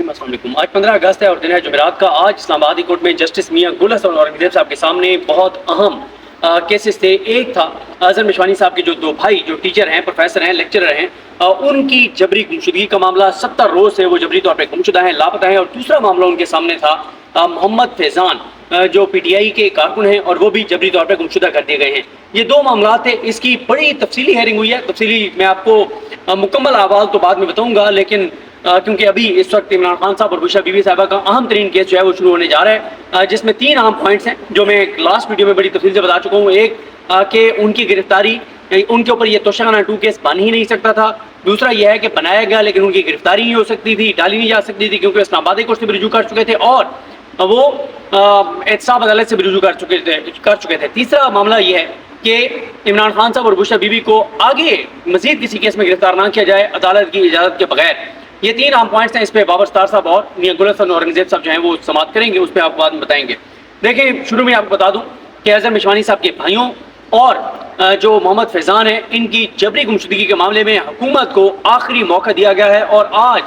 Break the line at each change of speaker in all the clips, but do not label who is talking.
السلام علیکم۔ آج 15 اگست ہے اور دن ہے جمعرات کا۔ آج اسلام آباد کورٹ میں جسٹس میاں گل حسن اورنگزیب صاحب کے سامنے بہت اہم کیسز تھے۔ ایک تھا اظہر مشوانی صاحب کے جو دو بھائی جو ٹیچر ہیں، پروفیسر ہیں، لیکچرر ہیں، ان کی جبری گمشدگی کا معاملہ۔ 70 روز سے وہ جبری طور پہ گمشدہ ہیں، لاپتہ ہیں۔ اور دوسرا معاملہ ان کے سامنے تھا محمد فیضان جو پی ٹی آئی کے کارکن ہیں اور وہ بھی جبری طور پہ گمشدہ کر دیے گئے ہیں۔ یہ دو معاملات تھے۔ اس کی بڑی تفصیلی ہیئرنگ ہوئی ہے، تفصیلی میں آپ کو مکمل احوال تو بعد میں بتاؤں گا، لیکن کیونکہ ابھی اس وقت عمران خان صاحب اور بشرا بی بی صاحبہ کا اہم ترین کیس جو ہے وہ شروع ہونے جا رہا ہے، جس میں 3 اہم پوائنٹس ہیں جو میں لاسٹ ویڈیو میں بڑی تفصیل سے بتا چکا ہوں۔ ایک کہ ان کی گرفتاری، ان کے اوپر یہ توشہ خانہ 2 کیس بن ہی نہیں سکتا تھا۔ دوسرا یہ ہے کہ بنایا گیا لیکن ان کی گرفتاری نہیں ہو سکتی تھی، ڈالی نہیں جا سکتی تھی کیونکہ اسلام آبادی کورٹ سے بھی رجوع کر چکے تھے اور وہ احتساب عدالت سے بھی رجوع کر چکے تھے۔ تیسرا معاملہ یہ ہے کہ عمران خان صاحب اور بشرا بی بی کو آگے مزید کسی کیس میں گرفتار نہ کیا جائے عدالت کی اجازت کے بغیر۔ یہ 3 اہم پوائنٹس ہیں۔ اس پہ بابر ستار صاحب اور میاں گل حسن اورنگزیب صاحب جو ہیں وہ سماعت کریں گے، اس پہ آپ بعد میں بتائیں گے۔ دیکھیں، شروع میں آپ کو بتا دوں کہ اظہر مشوانی صاحب کے بھائیوں اور جو محمد فیضان ہیں، ان کی جبری گمشدگی کے معاملے میں حکومت کو آخری موقع دیا گیا ہے اور آج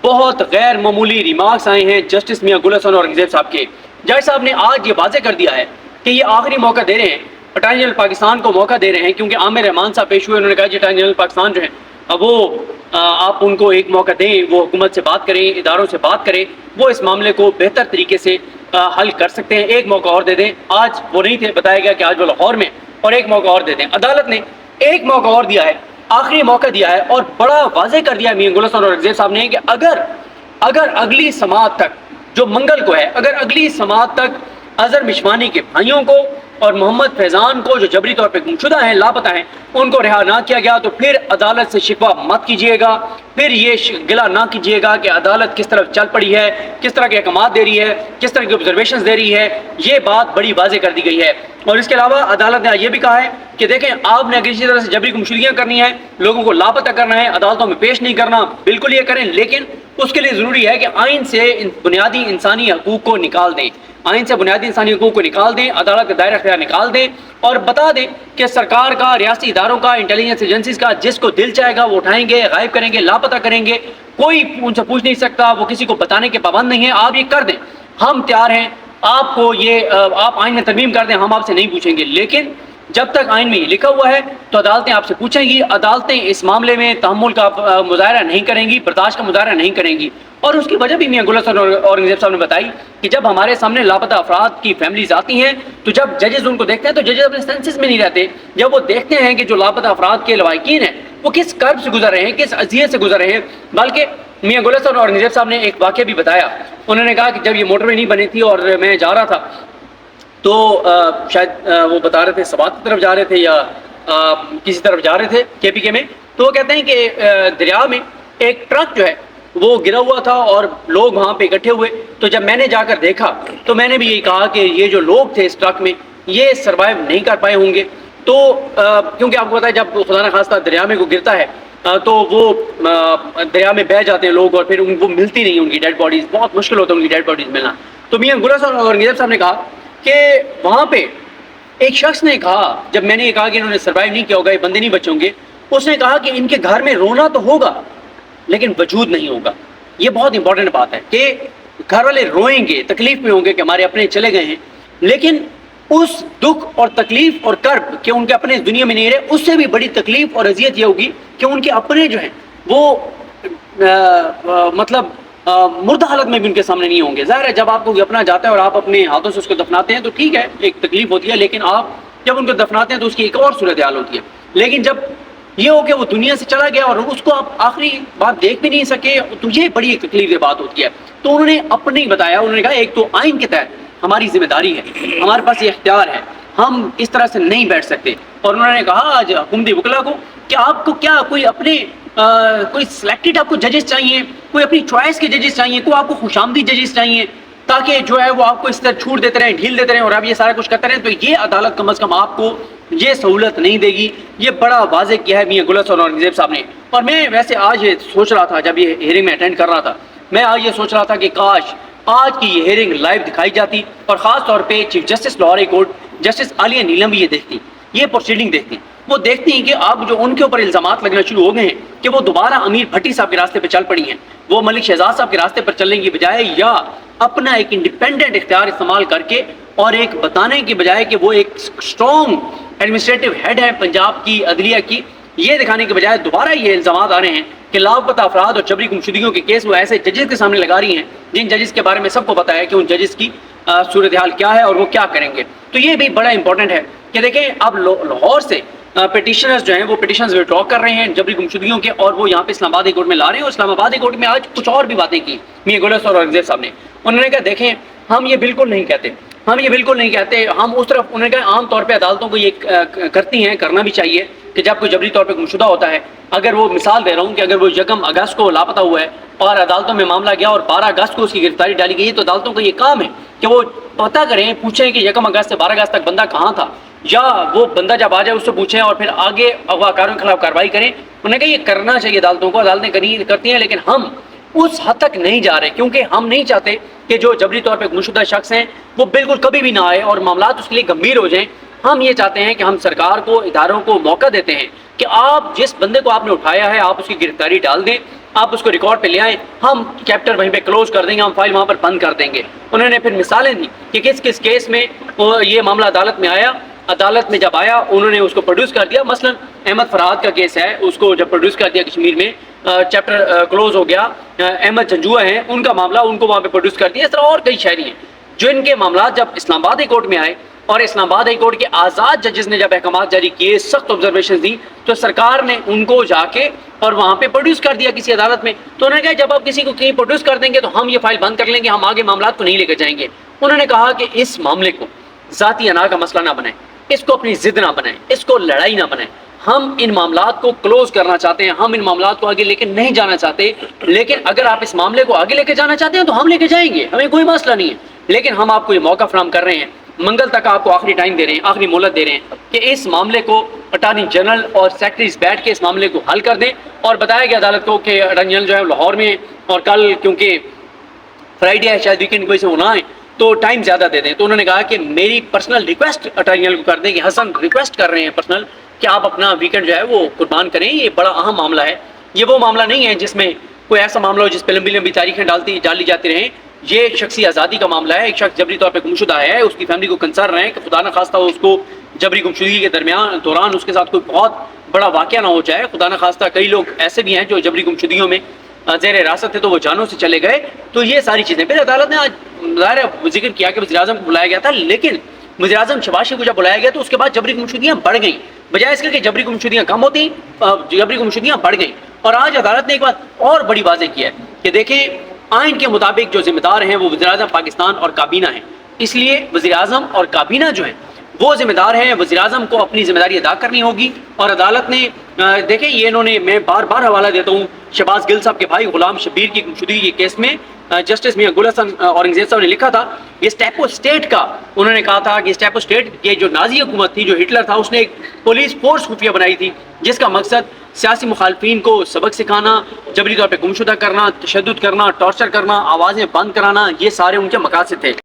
بہت غیر معمولی ریمارکس آئے ہیں جسٹس میاں گل حسن اورنگزیب صاحب کے۔ جج صاحب نے آج یہ واضح کر دیا ہے کہ یہ آخری موقع دے رہے ہیں، اٹارنی جنرل پاکستان کو موقع دے رہے ہیں، کیونکہ عامر رحمان صاحب پیش ہوئے، انہوں نے کہا کہ اٹارنی جنرل پاکستان جو ہیں وہ آپ ان کو ایک موقع دیں، وہ حکومت سے بات کریں، اداروں سے بات کریں، وہ اس معاملے کو بہتر طریقے سے حل کر سکتے ہیں، ایک موقع اور دے دیں۔ آج وہ نہیں تھے، بتایا گیا کہ آج وہ لاہور میں، اور ایک موقع اور دے دیں۔ عدالت نے ایک موقع اور دیا ہے، آخری موقع دیا ہے اور بڑا واضح کر دیا میاں گل حسن اورنگزیب صاحب نے کہ اگر اگلی سماعت تک جو منگل کو ہے، اگر اگلی سماعت تک اظہر مشوانی کے بھائیوں کو اور محمد فیضان کو جو جبری طور پہ گمشدہ ہیں، لاپتہ ہیں، ان کو رہا نہ کیا گیا تو پھر عدالت سے شکوہ مت کیجیے گا، پھر یہ گلہ نہ کیجیے گا کہ عدالت کس طرف چل پڑی ہے، کس طرح کے احکامات دے رہی ہے، کس طرح کی آبزرویشنز دے رہی ہے۔ یہ بات بڑی واضح کر دی گئی ہے۔ اور اس کے علاوہ عدالت نے یہ بھی کہا ہے کہ دیکھیں، آپ نے اگر اسی طرح سے جبری گمشدگیاں کرنی ہے، لوگوں کو لاپتہ کرنا ہے، عدالتوں میں پیش نہیں کرنا، بالکل یہ کریں، لیکن اس کے لیے ضروری ہے کہ آئین سے بنیادی انسانی حقوق کو نکال دیں، آئین سے بنیادی انسانی حقوق کو نکال دیں، عدالت کا دائرہ اختیار نکال دیں اور بتا دیں کہ سرکار کا، ریاستی اداروں کا، انٹیلیجنس ایجنسیز کا جس کو دل چاہے گا وہ اٹھائیں گے، غائب کریں گے، لاپتہ کریں گے، کوئی ان سے پوچھ نہیں سکتا، وہ کسی کو بتانے کے پابند نہیں ہیں۔ آپ یہ کر دیں، ہم تیار ہیں، آپ کو یہ آپ آئین میں ترمیم کر دیں، ہم آپ سے نہیں پوچھیں گے، لیکن جب تک آئین میں یہ لکھا ہوا ہے تو عدالتیں آپ سے پوچھیں گی۔ عدالتیں اس معاملے میں تحمل کا مظاہرہ نہیں کریں گی، برداشت کا مظاہرہ نہیں کریں گی۔ اور اس کی وجہ بھی میاں گل حسن اورنگزیب صاحب نے بتائی کہ جب ہمارے سامنے لاپتہ افراد کی فیملیز آتی ہیں تو جب ججز ان کو دیکھتے ہیں تو ججز اپنے سینسز میں نہیں رہتے، جب وہ دیکھتے ہیں کہ جو لاپتہ افراد کے لواحقین ہیں وہ کس کرب سے گزر رہے ہیں، کس اذیت سے گزر رہے ہیں۔ بلکہ میاں گل حسن اورنگزیب صاحب نے ایک واقعہ بھی بتایا۔ انہوں نے کہا کہ جب یہ موٹر وے نہیں بنی تھی اور میں جا رہا تھا تو شاید وہ بتا رہے تھے سوات کی طرف جا رہے تھے یا کسی طرف جا رہے تھے کے پی کے میں، تو وہ کہتے ہیں کہ دریا میں ایک ٹرک جو ہے وہ گرا ہوا تھا اور لوگ وہاں پہ اکٹھے ہوئے، تو جب میں نے جا کر دیکھا تو میں نے بھی یہی کہا کہ یہ جو لوگ تھے اس ٹرک میں یہ سروائیو نہیں کر پائے ہوں گے۔ تو کیونکہ آپ کو پتا ہے جب خدا نخواستہ دریا میں کو گرتا ہے تو وہ دریا میں بہہ جاتے ہیں لوگ اور پھر ان کو ملتی نہیں، ان کی ڈیڈ باڈیز بہت مشکل ہوتا ہے ان کی ڈیڈ باڈیز ملنا۔ تو میاں گل حسن اورنگزیب صاحب نے کہا کہ وہاں پہ ایک شخص نے کہا، جب میں نے یہ کہا کہ انہوں نے سروائیو نہیں کیا ہوگا، یہ بندے نہیں بچیں گے، اس نے کہا کہ ان کے گھر میں رونا تو ہوگا لیکن وجود نہیں ہوگا۔ یہ بہت امپورٹنٹ بات ہے کہ گھر والے روئیں گے، تکلیف میں ہوں گے کہ ہمارے اپنے چلے گئے ہیں، لیکن اس دکھ اور تکلیف اور کرب کہ ان کے اپنے اس دنیا میں نہیں رہے، اس سے بھی بڑی تکلیف اور اذیت یہ ہوگی کہ ان کے اپنے جو ہیں وہ مطلب مردہ حالت میں بھی ان کے سامنے نہیں ہوں گے۔ ظاہر ہے جب آپ کو اپنا جاتا ہے اور آپ اپنے ہاتھوں سے اس کو دفناتے ہیں تو ٹھیک ہے، ایک تکلیف ہوتی ہے، لیکن آپ جب ان کو دفناتے ہیں تو اس کی ایک اور صورتحال ہوتی ہے۔ لیکن جب یہ ہو کہ وہ دنیا سے چلا گیا اور اس کو آپ آخری بات دیکھ بھی نہیں سکے تو یہ بڑی ایک تکلیف دہ بات ہوتی ہے۔ تو انہوں نے اپنے ہی بتایا، انہوں نے کہا ایک تو آئین کے تحت ہماری ذمہ داری ہے، ہمارے پاس یہ اختیار ہے، ہم اس طرح سے نہیں بیٹھ سکتے۔ اور انہوں نے کہا آج حکومتی وکلا کو کہ آپ کو کیا کوئی اپنے کوئی سلیکٹڈ آپ کو ججز چاہیے، کوئی اپنی چوائس کے ججز چاہیے، کوئی آپ کو خوش آمدید ججز چاہیے تاکہ جو ہے وہ آپ کو اس طرح چھوٹ دیتے رہیں، ڈھیل دیتے رہیں اور آپ یہ سارا کچھ کرتے رہیں، تو یہ عدالت کم از کم آپ کو یہ سہولت نہیں دے گی۔ یہ بڑا واضح کیا ہے میاں گل حسن اورنگزیب صاحب نے۔ اور میں ویسے آج یہ سوچ رہا تھا، جب یہ ہیئرنگ میں اٹینڈ کر رہا تھا، میں آج یہ سوچ رہا تھا کہ کاش آج کی یہ ہیئرنگ لائیو دکھائی جاتی اور خاص طور پہ chief justice Lahore high court justice Aalia Neelum بھی یہ دیکھتی، یہ پروسیڈنگ دیکھتی، وہ دیکھتی ہیں کہ اب جو ان کے اوپر الزامات لگنا شروع ہو گئے ہیں کہ وہ دوبارہ امیر بھٹی صاحب کے راستے پہ چل پڑی ہیں، وہ ملک شہزاد صاحب کے راستے پر چلنے کی بجائے یا اپنا ایک انڈیپینڈنٹ اختیار استعمال کر کے اور ایک بتانے کی بجائے کہ وہ ایک اسٹرانگ ایڈمنسٹریٹو ہیڈ ہے پنجاب کی عدلیہ کی، یہ دکھانے کے بجائے دوبارہ یہ الزامات آ رہے ہیں کہ لاپتہ افراد اور جبری گمشدگیوں کے کیس وہ ایسے ججز کے سامنے لگا رہی ہیں جن ججز کے بارے میں سب کو پتا ہے کہ ان ججز کی صورتحال کیا ہے اور وہ کیا کریں گے۔ تو یہ بھی بڑا امپورٹنٹ ہے کہ دیکھیں اب لاہور سے پیٹیشنرز جو ہیں وہ پیٹیشنز وڈرا کر رہے ہیں جبری گمشدگیوں کے، اور وہ یہاں پہ اسلام آباد ہائی کورٹ میں لا رہے ہیں، اور اسلام آباد ہائی کورٹ میں آج کچھ اور بھی باتیں کی میاں گلس اور اورنگزیب صاحب نے۔ انہوں نے کہا دیکھیں ہم یہ بالکل نہیں کہتے، ہم یہ بالکل نہیں کہتے، ہم اس طرف، انہوں نے کہا عام طور پہ عدالتوں کو یہ کرتی ہیں، کرنا بھی چاہیے کہ جب کوئی جبری طور پہ گمشدہ ہوتا ہے، اگر وہ مثال دے رہا ہوں کہ اگر وہ 1 اگست کو لاپتہ ہوا ہے اور عدالتوں میں معاملہ گیا اور 12 اگست کو اس کی گرفتاری ڈالی گئی، تو عدالتوں کا یہ کام ہے کہ وہ پتہ کریں، پوچھیں کہ 1 اگست سے 12 اگست تک بندہ کہاں تھا، یا وہ بندہ جب آ جائے اس سے پوچھیں اور پھر آگے اغوا کاروں کے خلاف کارروائی کریں۔ انہوں نے کہا یہ کرنا چاہیے عدالتوں کو، عدالتیں کرتی ہیں، لیکن ہم اس حد تک نہیں جا رہے کیونکہ ہم نہیں چاہتے کہ جو جبری طور پہ گمشدہ شخص ہیں وہ بالکل کبھی بھی نہ آئے اور معاملات اس کے لیے گمبھیر ہو جائیں۔ ہم یہ چاہتے ہیں کہ ہم سرکار کو، اداروں کو موقع دیتے ہیں کہ آپ جس بندے کو آپ نے اٹھایا ہے آپ اس کی گرفتاری ڈال دیں، آپ اس کو ریکارڈ پہ لے آئیں، ہم چیپٹر وہیں پہ کلوز کر دیں گے، ہم فائل وہاں پر بند کر دیں گے۔ انہوں نے پھر مثالیں دی کہ کس کس کیس میں یہ معاملہ عدالت میں آیا، عدالت میں جب آیا انہوں نے اس کو پروڈیوس کر دیا، مثلا احمد فرحات کا کیس ہے، اس کو جب پروڈیوس کر دیا کشمیر میں، چیپٹر کلوز ہو گیا۔ احمد جنجوہ ہیں، ان کا معاملہ ان کو وہاں پہ پروڈیوس کر دیا۔ اس طرح اور کئی شہری ہیں جو ان کے معاملات جب اسلام آباد ہائی کورٹ میں آئے اور اسلام آباد ہائی کورٹ کے آزاد ججز نے جب احکامات جاری کیے، سخت آبزرویشن دی، تو سرکار نے ان کو جا کے اور وہاں پہ پروڈیوس کر دیا کسی عدالت میں۔ تو انہوں نے کہا جب آپ کسی کو کہیں پروڈیوس کر دیں گے تو ہم یہ فائل بند کر لیں گے، ہم آگے معاملات کو نہیں لے کر جائیں گے۔ انہوں نے کہا کہ اس معاملے کو ذاتی انا کا مسئلہ نہ بنائیں، اس کو اپنی ضد نہ بنائیں، اس کو لڑائی نہ بنائیں۔ ہم ان معاملات کو کلوز کرنا چاہتے ہیں، ہم ان معاملات کو آگے لے کے نہیں جانا چاہتے، لیکن اگر آپ اس معاملے کو آگے لے کے جانا چاہتے ہیں تو ہم لے کے جائیں گے، ہمیں کوئی مسئلہ نہیں ہے، لیکن ہم آپ کو یہ موقع فراہم کر رہے ہیں، منگل تک آپ کو آخری ٹائم دے رہے ہیں، آخری مہلت دے رہے ہیں کہ اس معاملے کو اٹارنی جنرل اور سیکرٹریز بیٹھ کے اس معاملے کو حل کر دیں۔ اور بتایا گیا عدالت کو کہ اٹارنی جنرل جو ہے لاہور میں، اور کل کیونکہ فرائیڈے ہے شاید ویکینڈ کی وجہ سے وہ نہ آئیں تو ٹائم زیادہ دے دیں۔ تو انہوں نے کہا کہ میری پرسنل ریکویسٹ اٹارنی جنرل کو کر دیں کہ حسن ریکویسٹ کر رہے ہیں پرسنل کہ آپ اپنا ویکینڈ جو ہے وہ قربان کریں، یہ بڑا اہم معاملہ ہے، یہ وہ معاملہ نہیں ہے جس میں کوئی ایسا معاملہ ہو جس پہ لمبی لمبی تاریخیں ڈالی جاتی رہیں، یہ شخصی آزادی کا معاملہ ہے۔ ایک شخص جبری طور پہ گمشدہ ہے، اس کی فیملی کو کنسرن ہے کہ خدا نہ خواستہ اس کو جبری گمشدگی کے دوران اس کے ساتھ کوئی بہت بڑا واقعہ نہ ہو جائے، خدا نہ خواستہ کئی لوگ ایسے بھی ہیں جو جبری گمشدگیوں میں زیر حراست تھے تو وہ جانوں سے چلے گئے۔ تو یہ ساری چیزیں پھر عدالت نے آج ظاہر ذکر کیا کہ وزیر اعظم کو بلایا گیا تھا، لیکن وزیر اعظم شہباز شریف کو جب بلایا گیا تو اس کے بعد جبری گمشدگیاں بڑھ گئیں، بجائے اس کے کہ جبری گمشدگیاں کم ہوتی، جبری گمشدگیاں بڑھ گئیں۔ اور آج عدالت نے ایک بات اور بڑی واضح کی ہے کہ دیکھیں آئین کے مطابق جو ذمہ دار ہیں وہ وزیر اعظم پاکستان اور کابینہ ہیں، اس لیے وزیر اعظم اور کابینہ جو ہیں وہ ذمہ دار ہیں، وزیر اعظم کو اپنی ذمہ داری ادا کرنی ہوگی۔ اور عدالت نے دیکھیں یہ انہوں نے، میں بار بار حوالہ دیتا ہوں شہباز گل صاحب کے بھائی غلام شبیر کی گمشدگی کے کیس میں جسٹس میاں گل حسن اورنگزیب صاحب نے لکھا تھا یہ اسٹیپو اسٹیٹ کا، انہوں نے کہا تھا کہ اسٹیپو اسٹیٹ کے جو نازی حکومت تھی، جو ہٹلر تھا، اس نے ایک پولیس فورس خفیہ بنائی تھی جس کا مقصد سیاسی مخالفین کو سبق سکھانا، جبری طور پہ گمشدہ کرنا، تشدد کرنا، ٹارچر کرنا، آوازیں بند کرانا، یہ سارے ان کے مقاصد تھے۔